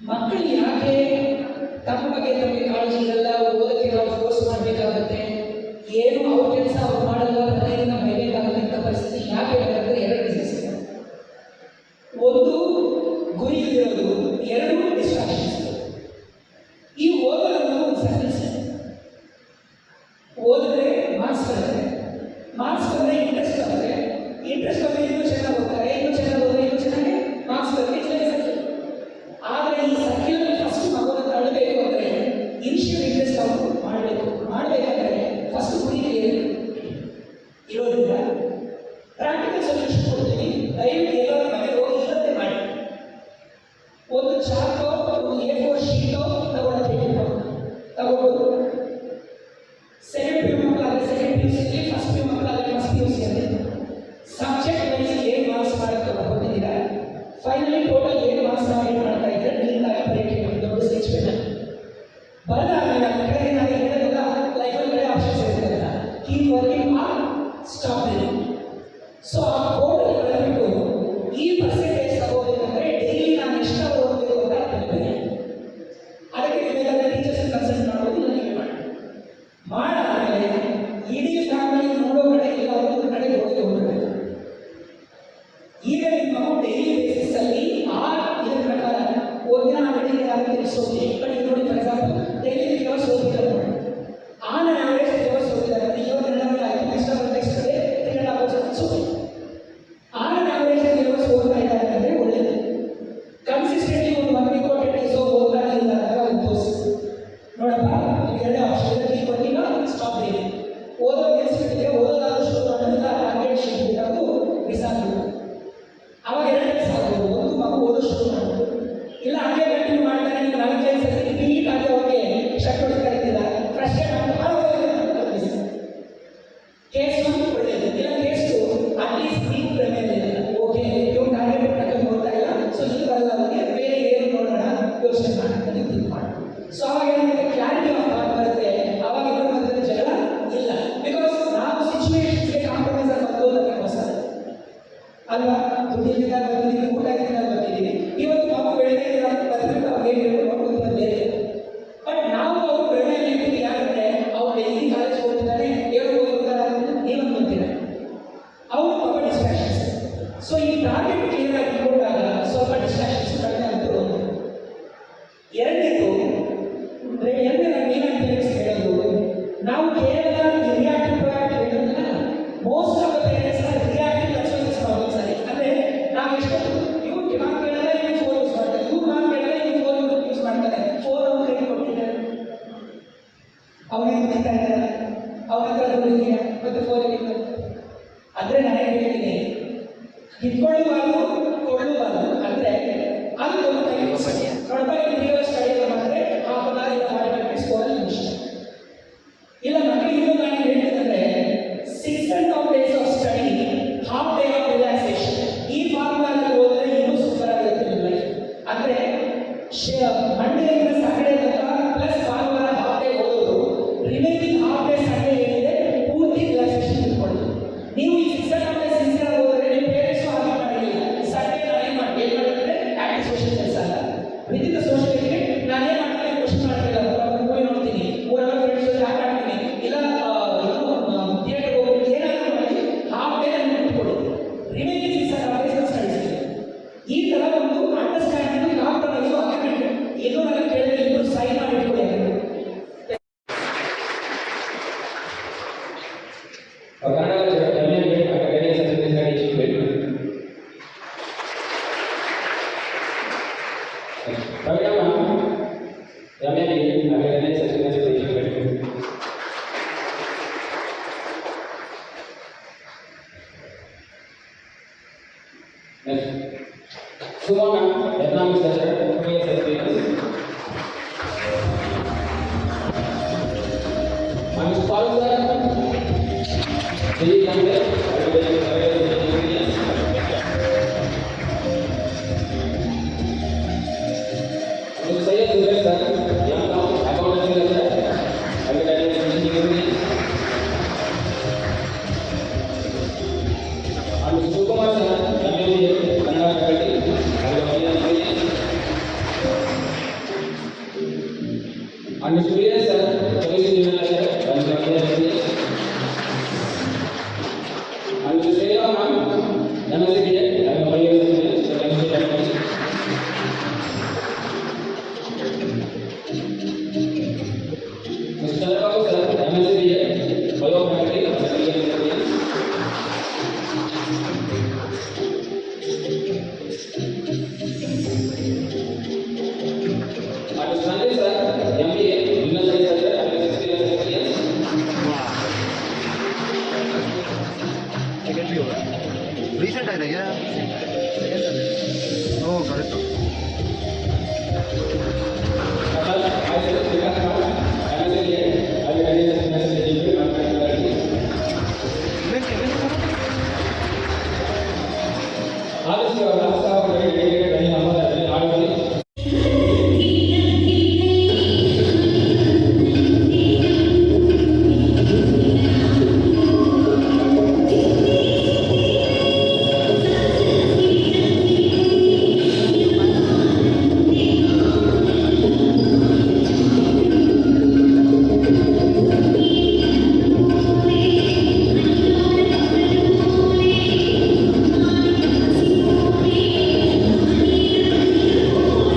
ಮಕ್ಕಳು ಯಾಕೆ ತಮ್ಮ ಬಗ್ಗೆ ನಮಗೆ ಕಾಳಜಿ ಇರಲ್ಲ, ಓದಕ್ಕೆ ನಾವು ಫೋರ್ಸ್ ಮಾಡಬೇಕಾಗುತ್ತೆ, ಏನು ಅವ್ರ ಕೆಲಸ ಅವ್ರು ಮಾಡಲ್ಲ, ಮನೆಯಿಂದ ಮೈಬೇಕಾಗುತ್ತೆ ಇಂಥ ಪರಿಸ್ಥಿತಿ ಯಾಕೆ ಬರುತ್ತೆ? ಎರಡು ರೀಸನ್ಸ್ ಇದೆ. ಒಂದು ಗುರಿ ಇರೋದು, ಎರಡು ಡಿಸ್ಟ್ರಾಕ್ಷನ್ಸ್. ಈ ಓದೋದು ಒಂದು ಸರ್ವಿಸ್. ಓದಿದ್ರೆ ಮಾರ್ಕ್ಸ್ ಬರುತ್ತೆ, ಮಾರ್ಕ್ಸ್ ಬಂದರೆ ಇಂಟ್ರೆಸ್ಟ್ ಬರುತ್ತೆ, ಇಂಟ್ರೆಸ್ಟ್ ಬಂದರೆ ಇನ್ನೂ ಚೆನ್ನಾಗಿ ಹೋಗ್ತಾರೆ, ಇನ್ನೂ ಚೆನ್ನಾಗಿ ಹೋದರೆ ಇನ್ನೂ ಚೆನ್ನಾಗಿ ಮಾರ್ಕ್ಸ್ ಬರುತ್ತೆ. ಆದರೆ ಈ ಸರ್ಕ್ಯೂಟ್ ಫಸ್ಟ್ ಮಗುವನ್ನು ತಳ್ಳಬೇಕು ಅಂದರೆ ಇನಿಷಿಯಲ್ ಇಂಟ್ರೆಸ್ಟ್ ಅವರು ಮಾಡಬೇಕಂದ್ರೆ ಫಸ್ಟ್ ಗುರಿ ಇರೋದ್ರಿಂದ ಪ್ರಾಕ್ಟಿಕಲ್ ಸೊಲ್ಯೂಷನ್ ಕೊಡ್ತೀನಿ. ದಯವಿಟ್ಟು ಎಲ್ಲರೂ ಮನೆಗೆ ಹೋಗಿ ಇಲ್ಲದೆ ಮಾಡಿ. ಒಂದು ಚಾರ್ಟೋ ಒಂದು A4 ಶೀಟೋ ತಗೊಂಡು ಸೆಕೆಂಡ್ ಪಿ ಯು ಮಕ್ಕಳಾದರೆ second PUC, first P U ಮಕ್ಕಳಾದರೆ ಫಸ್ಟ್ PUC ಅಲ್ಲಿ ಸಬ್ಜೆಕ್ಟ್ ವೈಸ್ ಏನು ಮಾರ್ಕ್ಸ್ ಮಾಡೋಕ್ಕೆ ಕೊಟ್ಟಿದ್ದೀರಾ, ಫೈನಲಿ ಟೋಟಲ್ ಏನು ಮಾರ್ಕ್ಸ್ ಮಾಡ್ತಾ ಇದ್ರೆ ನೀಟಾಗಿ ಪರೀಕ್ಷೆ ದೊಡ್ಡ ಸ್ಕೆಚ್ ಪೆನ್ ಬರೆದಾದ್ಮೇಲೆ ಕೆಳಗೆ ನಾನು ಹೇಳಿದಾಗ ಲೈಫಲ್ಲಿ ಕಡೆ ಆಪ್ಷನ್ಸ್ ಇರ್ತದಲ್ಲ, keep working on stop reading. So ಆ ಬೋರ್ಡಲ್ಲಿ ಬರೆದ್ಬಿಟ್ಟು ಈ ಪರ್ಸೆಂಟೇಜ್ ತಗೋಬೇಕಂದ್ರೆ ಡೈಲಿ ನಾನು ಎಷ್ಟು ಓದಬೇಕು ಅಂತ ಹೇಳ್ತೀನಿ. ಅದಕ್ಕೆ ನೀವೆಲ್ಲ ಟೀಚರ್ಸ್ ಕನ್ಸಲ್ಟ್ ಮಾಡೋದು ನನಗೆ ಮಾಡಾದ್ಮೇಲೆ ಇಡೀ ಫ್ಯಾಮಿಲಿ ನೋಡೋ ಕಡೆ ಇಲ್ಲ ಒಂದು ಕಡೆ ಹೋಗಬೇಕು. ಈಗ ನಿಮ್ಮ ಮಗು ಡೈಲಿ ಬೇಸಿಸ್ ಅಲ್ಲಿ ಇದರ ಪ್ರಕಾರ ಒಂದಿನ ಬೆಳಿಗ್ಗೆ ಯಾರು ತಿಳಿಸೋದು ಬಟ್ ಇದು ನೋಡಿ ಫಾರ್ ಎಕ್ಸಾಂಪಲ್ ಡೈಲಿ 3 hours ಓದಿದ್ದಾರೆ ನೋಡಿ, ಆನ್ ಆನ್ ಆವರೇಜ್ 3 hours ಓದಿದ್ದಾರೆ. ಇವತ್ತು ನೆನಪಲ್ಲಿ ಆಯಿತು, ನೆಕ್ಸ್ಟ್ ಡೇ 3.5 hours ಅನಿಸೋದು. ಆನ್ ಆನ್ ಆವರೇಜ್ 3 hours ಓದ್ತಾ ಇದ್ದಾರೆ ಅಂದರೆ ಒಳ್ಳೆಯದು. ಕನ್ಸಿಸ್ಟೆಂಟ್ಲಿ ಒಂದು ಮಕ್ಕಳಿಗೆ ಇಂಪಾರ್ಟೆಂಟ್ ಡೇಸೋ ಓದ್ತಾ ಇಲ್ಲ ಅಂದಾಗ ಒಂದು ತೋರಿಸಿ ನೋಡಪ್ಪ, ಎರಡೇ ಆಪ್ಷನ್ ಇದೆ, keep working on stop reading. ಓದೋ ನಿಲ್ಲಿಸ್ಬಿಟ್ಟಿದೆ, ಓದೋದಾದಷ್ಟು ಮಾಡೋದಿಲ್ಲ, ಟಾರ್ಗೆಟ್ ಶೀಟ್ ಅದು ಬಿಸಾಕಬೇಕು. ಅವಾಗ ಎರಡು ಕೆಲಸ ಆಗ್ಬೋದು. ಒಂದು ಮಗು ಓದೋ ಶುರು ಮಾಡೋದು, ಇಲ್ಲ ಹಾಗೆ ಕಂಟಿನ್ಯೂ ಮಾಡ್ತಾರೆ. ನೀವು 4-5 ಸತಿ ರಿಪೀಟ್ ಆಗಿ ಅವ್ರಿಗೆ ಚಟುವಟಿಕೆ ಕರೀತಿಲ್ಲ, ಫ್ರಸ್ಟ್ರೇಟ್ ಆಗ್ತದೆ. ಕೇಸ್ 1 ಒಳ್ಳೆಯದು, ಇಲ್ಲ ಕೇಸ್ 2 ಅಟ್ಲೀಸ್ಟ್ ನೀವು ಪ್ರಮೇಯ ಇಲ್ಲ, ಓಕೆ ಇವ್ರು ಟಾರ್ಗೆಟ್ ಪ್ರಕಾರ ನೋಡ್ತಾ ಇಲ್ಲ, ಸೊ ಇದು ಬರಲ್ಲ, ಅವರಿಗೆ ಬೇರೆ ಏನು ನೋಡೋಣ ಯೋಚನೆ ಮಾಡ್ತಾರೆ, ಥಿಂಕ್ ಮಾಡಿ. ಸೊ ಅವಾಗ ಏನಾಗುತ್ತೆ, ಕ್ಲಾರಿಟಿ ಆಫ್ ಥಾಟ್ ಬರುತ್ತೆ. ಅವಾಗ ಇಬ್ಬರ ಮಧ್ಯದಲ್ಲಿ ಜಗಳ ಇಲ್ಲ, ಬಿಕಾಸ್ ನಾವು ಸಿಚುವೇಶನ್ಸ್ಗೆ ಕಾಂಪ್ರಮೈಸ್ ಆಗಿ ಬಂದೋದಕ್ಕೆ ಹೊಸ ಅಲ್ವಾ. ದುಡ್ಡಿನಿಂದ ಬರ್ತಿದ್ದೀವಿ, ಊಟ ತಿಂದ ಬರ್ತಿದ್ದೀವಿ. ಇವತ್ತು ಮಗು ಬೆಳಗ್ಗೆ ಬರ್ತಿಟ್ಟು ಅವ್ರಿಗೆ ಏನು ನೋಡ್ಕೊಂಡು ಬೇರೆ. ಬಟ್ ನಾವು ಅವ್ರು ಪ್ರಮೇಯ ಇರ್ತೀವಿ, ಯಾಕಂದರೆ ಅವ್ರು ಡೈಲಿ ಕಾಲೇಜ್ ಹೋಗ್ತಿದ್ದಾರೆ, ಏನು ಹೋಗಿರ್ತಾರೆ ಅಂತ ನೀವೊಂದು ಬಂದಿರ, ಅವರು ಪಾಪ ಡಿಸ್ಟ್ರಾಕ್ಷನ್ಸ್. ಸೊ ಈ ಟಾರ್ಗೆಟ್ ಕ್ಲಿಯರ್ ಆಗಿ ಇಟ್ಕೊಂಡಾಗ ಸ್ವಲ್ಪ ಡಿಸ್ಟ್ರಾಕ್ಷನ್ಸ್ ಕಡಿಮೆ ಆಗ್ತದೆ. ಎರಡನೇದು ನಾನು ಏನಂತ ಹೇಳೋದು, ನಾವು ಕೇವಲ ರಿಯಾಕ್ಟಿವ್ ಪ್ರೊಯಾಕ್ಟಿವ್ ಹೇಳೋದನ್ನ most of the parents reactive response ಮಾಡೋದು ಸರಿ. ಅಂದರೆ ನಾವು ಎಷ್ಟೊಂದು ಇವ್ರು ಡಿಮಾಂಡ್ ಕೇಳಿದ್ರೆ ಇವ್ರು ಫೋನ್ ಯೂಸ್ ಮಾಡ್ತಾರೆ, ಇವ್ರು ಮಾತು ಕೇಳಿದ್ರೆ ಇವ್ರು ಫೋನ್ ಯೂಸ್ ಮಾಡ್ತಾರೆ. ಫೋನ್ ಅವ್ರು ಕೈ ಕೊಟ್ಟಿದ್ದಾರೆ, ಅವ್ರಿಗೆ ಕುಡಿತಾ ಇದ್ದಾರೆ, ಅವ್ರ ಹತ್ರ ದುಡ್ಡಿಗೆ ಮತ್ತು ಫೋನ್ ಅಂದರೆ ನಾನು ಹೇಳ್ತೀನಿ, ಇಟ್ಕೊಳ್ಳುವಾರು ಕೊಳ್ಳುವಾರು ಅಂದರೆ ಅದು ಒಂದು ಕೈ ನೋಡಪ್ಪ. ನೀವು ಸ್ಟಡಿ ಮಾಡಿದ್ರೆ ಹಾಫ್ ಅನ್ ಅವರ್ ಇಲ್ಲ 45 minutes ಫೋನಲ್ಲಿ ನಿಮಿಷ ಇಲ್ಲ. ಮಕ್ಕಳಿಗೆ ಇನ್ನೊಂದು ನಾನು ಹೇಳ್ತಿದ್ದಂದ್ರೆ 6.5 days of study, half day of relaxation. ಈ ಫಾರ್ಮುಲಾದಲ್ಲಿ ಹೋದರೆ ಇನ್ನೂ ಸೂಪರ್ ಆಗಿರುತ್ತೆ ನಿಮ್ಮ ಲೈಫ್. ಅಂದರೆ ಮಂಡೇಯಿಂದ ಸ್ಯಾಟರ್ಡೇ ತನಕ ಪ್ಲಸ್ ಭಾನುವಾರ ಹಾಫ್ ಡೇ ಓದೋದು, ರಿಮೈನಿಂಗ್ ಹಾಫ್ ಡೇ ಸಂಡೇ ಏನಿದೆ ಪೂರ್ತಿ ರಿಲ್ಯಾಕ್ಸೇಷನ್ ಇಟ್ಕೊಳ್ಳೋದು. ನೀವು ಈ 6.5 days ಸಿನ್ಸಿಯರ್ ಹೋದರೆ ನಿಮ್ಮ ಪೇರೆಂಟ್ಸು ಹಾಗೆ ಮಾಡಿಲ್ಲ. ಸಂಡೇ ನಾನೇನು ಮಾಡಿದ್ರೆ ಆಕ್ಟಿವ್ ಸೋಷಿಯಲ್ ಕೆಲಸ ಅಲ್ಲ, ವಿದಿನ್ ದ ಸೋಷಿಯಲ್ ಎಜುಕೇಟ್ ನಾನೇನು ಮಾಡ್ತೀನಿ ಕ್ವಶನ್ ಮಾಡ್ತಿಲ್ಲ, ಮೂವಿ ನೋಡ್ತೀನಿ, 4 hours ಫ್ರೆಂಡ್ಸ್ ಜೊತೆ ಆಟ ಆಡ್ತೀನಿ, ಇಲ್ಲ ಥಿಯೇಟರ್ ಹೋಗ್ಬಿಟ್ಟು ಏನಾದರೂ ಮಾಡಿ ಹಾಫ್ ಡೇ ನಾನು ಇಟ್ಕೊಳ್ಳಿ. ರಿಮೈನಿಂಗ್ 6.5 days ಸ್ಟಡೀಸ್ ಇದೆ. ಈ ಥರ ಒಂದು ಅಂಡರ್ಸ್ಟ್ಯಾಂಡಿಂಗ್ ಕಾಂಪ್ರಮೈಸು ಅಗ್ರಿಮೆಂಟ್ ಏನೋ ನನಗೆ ಕೇಳಿದ್ರೆ ಇಬ್ಬರು ಸೈನ್ ಮಾಡಿ ಇಟ್ಕೊಳ್ಳಿ. Sumona, economics lecturer, 2 years experience. Mr. Paul sir, very young there, experience. Mr. Sayed Zubair sir, young accountancy lecturer, agricultural engineering. And Mr. Sukumar sir, MBA, Kannada faculty. Correct. Adarsh ಅವರ ಆಡುವಲ್ಲಿ Thank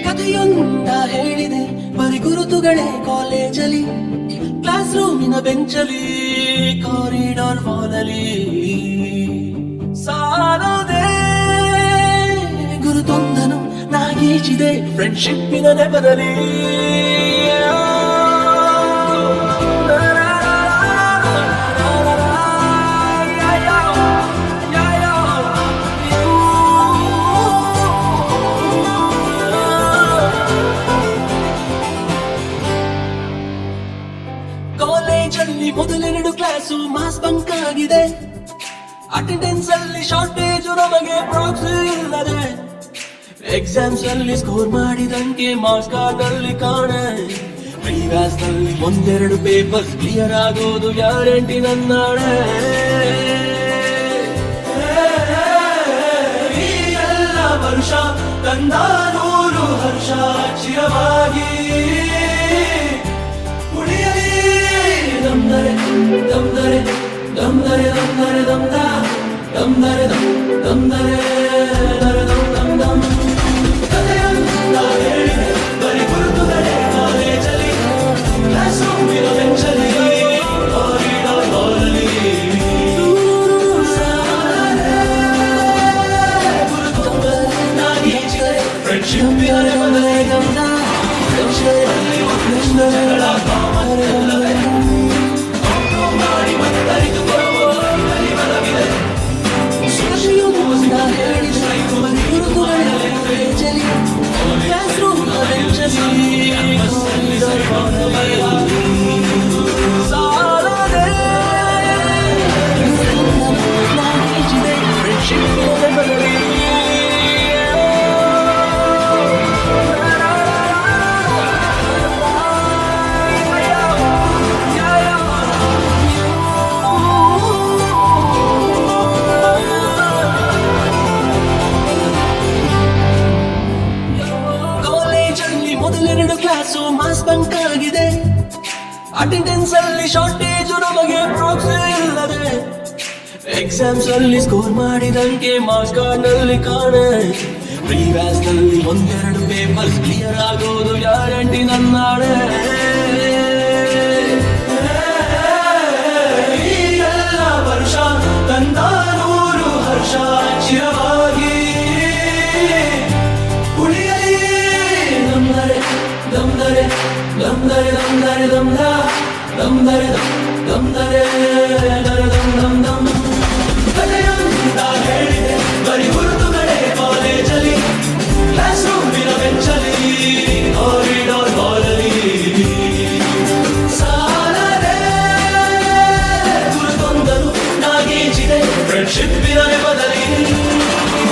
ಕಥೆಯೊಂದ ಹೇಳಿದೆ ಬರಿ ಗುರುತುಗಳೇ ಕಾಲೇಜಲ್ಲಿ, class ರೂಮಿನ ಬೆಂಚಲಿ, corridor ವಾಲಲ್ಲಿ ಸಾಲದೆ ಗುರುತೊಂದನು ನಾಗೀಚಿದೆ ಫ್ರೆಂಡ್ಶಿಪ್ಪಿನ ನೆಪದಲ್ಲಿ. ಕಾಲೇಜಲ್ಲಿ ಮೊದಲೆರಡು ಕ್ಲಾಸು ಮಾಸ್ ಬಂಕ್ ಆಗಿದೆ, ಅಟೆಂಡೆನ್ಸ್ ಅಲ್ಲಿ ಶಾರ್ಟೇಜು ನಮಗೆ ಪ್ರಾಕ್ಸಿ ಇಲ್ಲದೆ, ಎಕ್ಸಾಮ್ಸ್ ಅಲ್ಲಿ ಸ್ಕೋರ್ ಮಾಡಿದಂಗೆ ಮಾರ್ಕ್ಸ್ ಕಾರ್ಡ್ ಅಲ್ಲಿ ಕಾಣೆ, ಪ್ರಿವ್ಯಾಸ್ ನಲ್ಲಿ ಒಂದೆರಡು ಪೇಪರ್ಸ್ ಕ್ಲಿಯರ್ ಆಗೋದು ಗ್ಯಾರಂಟಿ ನನ್ನಾಳೆ. ಈ ಎಲ್ಲ ವರ್ಷ ತಂದ ನೂರು ಹರ್ಷ ಚಿರವಾಗಿ ಉಳಿಯಲಿ. ದಮ್ದರೆ ದಮ್ದರೆ ದಮ್ದರೆ ದಮ್ದರೆ ದಮ್ದ ದಮ್ದರೆ ದಮ್ದರೆ ದಮ್ದರೆ ದಮ್ ದಮ್ ಕಥೆಯನ್ನ ಹೇಳಿದೆ ಬರಿ ಗುರುತುಗಳೇ ಕಾಲೇಜಲ್ಲಿ, ಕ್ಲಾಸ್ ರೂಮಿನ ಬೆಂಚಲ್ಲಿ, ಕಾರಿಡಾರ್ ಹಾಲಲ್ಲಿ ಫ್ರೆಂಡ್ಶಿಪ್ ಮಾಡಿ ಮತ್ತರಿದು ಬರುವ ಕಲಿಬಲವಿದೆ. ಕಾಲೇಜಲ್ಲಿ ಮೊದಲೆರಡು ಕ್ಲಾಸು ಮಾಸ್ ಬಂಕ್ ಆಗಿದೆ, ಅಟೆಂಡೆನ್ಸ್ ಅಲ್ಲಿ ಶಾರ್ಟೇಜು ನಮಗೆ ಪ್ರಾಕ್ಸಿ ಇಲ್ಲದೆ, ಎಕ್ಸಾಮ್ಸ್ ಅಲ್ಲಿ ಸ್ಕೋರ್ ಮಾಡಿದಂಗೆ ಮಾರ್ಕ್ಸ್ ಕಾರ್ಡ್ ನಲ್ಲಿ ಕಾಣೆ, ಪ್ರಿವ್ಯಾಸ್ ನಲ್ಲಿ ಒಂದೆರಡು ಪೇಪರ್ಸ್ ಕ್ಲಿಯರ್ ಆಗೋದು ಗ್ಯಾರಂಟಿ ನನ್ನಾಳೆ. ದಮ್ ದರೆ ದಮ್ ದರೆ ದರ ದಮ್ ದಮ್ ದಮ್ ಕಥೆಯೊಂದ ಹೇಳಿದೆ ಬರೀ ಹುರುಳುಗಳೇ ಕಾಲೇಜಲ್ಲಿ ಕ್ಲಾಸ್ ರೂಮಿನ ಬೆಂಚಲ್ಲಿ ಕಾರಿಡಾರ್ ಹಾಲಲ್ಲಿ ಸಾಲದೆ ಗುರುತೊಂದನು ನಾಗೀಚಿದೆ ಫ್ರೆಂಡ್ಶಿಪ್ಪಿನ ನೆಪದಲ್ಲಿ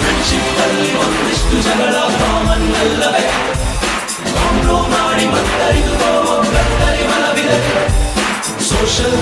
ಫ್ರೆಂಡ್ಶಿಪ್ ಅಲ್ಲಿ ಒಂದಿಷ್ಟು ಜಗಳ ಕಾಮನ್ ಅಲ್ಲವೇ ಕಾಂಪ್ರೋ ಮಾಡಿ ಮತ್ತರಿದು ಒಬ್ಬರಲ್ಲಿ ಮನವಿದೆ ಸೋಷಲ್